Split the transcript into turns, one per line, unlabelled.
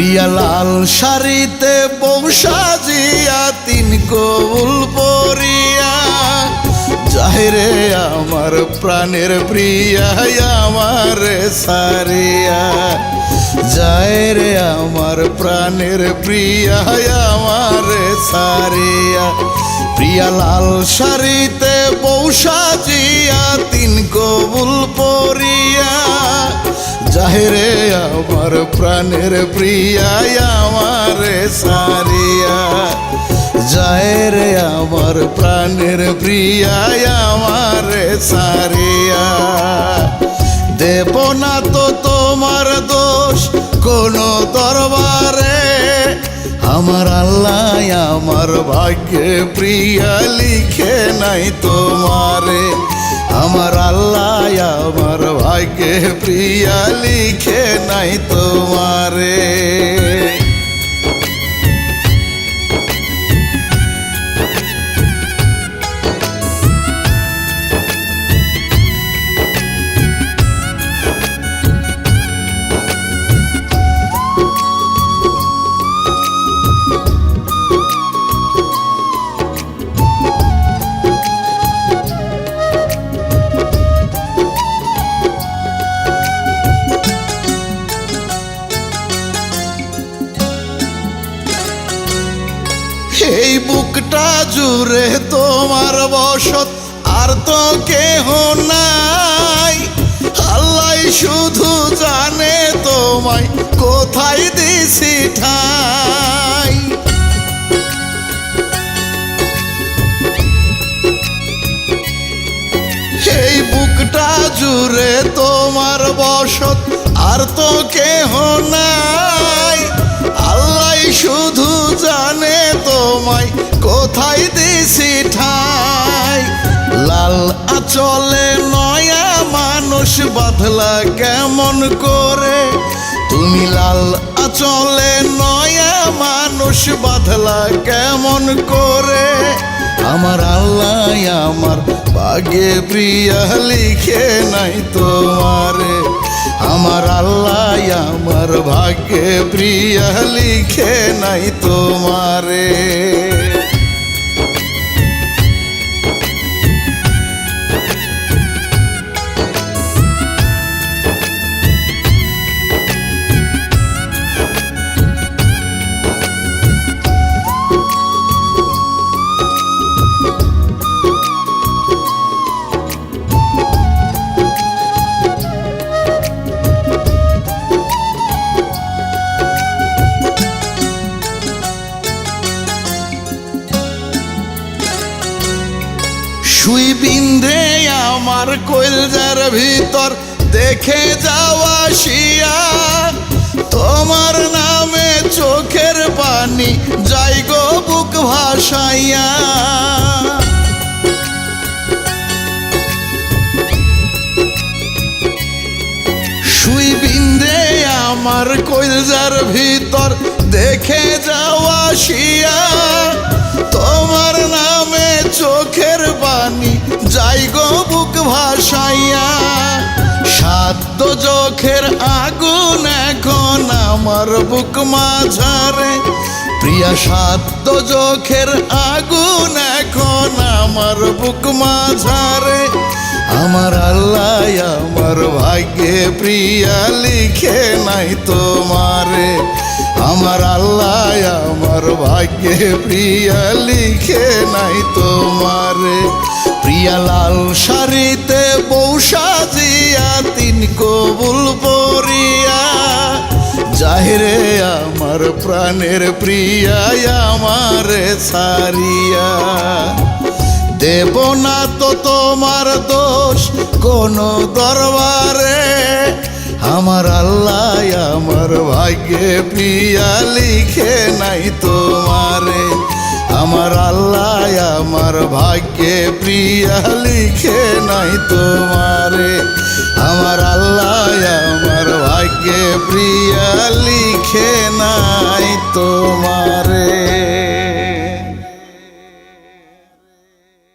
প্রিয়া লাল শাড়িতে বউ সাজিয়া তিন কবুল পরিয়া যায় রে আমার প্রাণের প্রিয়া আমার সারিয়া যায় রে আমার প্রাণের প্রিয়া আমার সারিয়া প্রিয়া লাল শাড়িতে বউ সাজিয়া তিন কবুল পরিয়া যায় রে আমার প্রাণের প্রিয়া আমার সারিয়া যায় রে আমার প্রাণের প্রিয়া আমার সারিয়া দেব না তো তোমার দোষ কোনো দরবারে আমার আল্লাহ আমার ভাগ্যে প্রিয়া লিখে নাই তোমারে আমার আল্লাহ আমার ভাগ্যে প্রিয়া লিখে নাই তোমারে এই বুকটা জুড়ে তোমার বসত আর তো কেহ নাই আল্লাহ শুধু জানে তোমায় কোথায় দিছি ঠাই এই বুকটা জুড়ে তোমার বসত আর তো কেহ নাই আল্লাহ শুধু জানে তোমায় কোথায় দিছি ঠাই লাল আঁচলে নয়া মানুষ বাঁধলা কেমন করে তুমি লাল আঁচলে নয়া মানুষ বাঁধলা কেমন করে আমার আল্লাহ আমার ভাগ্যে প্রিয়া লিখে নাই তোমারে আমার আল্লাহ আমার ভাগ্যে প্রিয়া লিখে নাই তোমারে সুই বিন্ধে আমার কলজার ভিতর দেখে যাওয়া শিয়া তোমার নামে চোখের পানি যাই গো বুক ভাসাইয়া সুই বিন্ধে আমার কলজার ভিতর দেখে যাওয়া শিয়া তোমার নামে চোখের পানি যাই গো বুক ভাসাইয়া সাধ্য চোখের আগুন এখন আমার বুক মাঝারে প্রিয়া সাধ্য চোখের আগুন এখন আমার বুক মাঝারে আমার আল্লাহ আমার ভাগ্যে প্রিয়া লিখে নাই তোমারে আমার আল্লাহ আমার ভাগ্যে প্রিয়া লিখে নাই তোমারে প্রিয়া লাল শাড়িতে বউ সাজিয়া তিন কবুল পরিয়া যায় রে আমার প্রাণের প্রিয়া আমার সারিয়া দেব না তো তোমার দোষ কোনো দরবারে আমার আল্লাহ আমার ভাগ্যে প্রিয়া লিখে নাই তোমারে আমার আল্লাহ আমার ভাগ্যে প্রিয়া লিখে নাই তোমারে আমার আল্লাহ আমার ভাগ্যে প্রিয়া লিখে না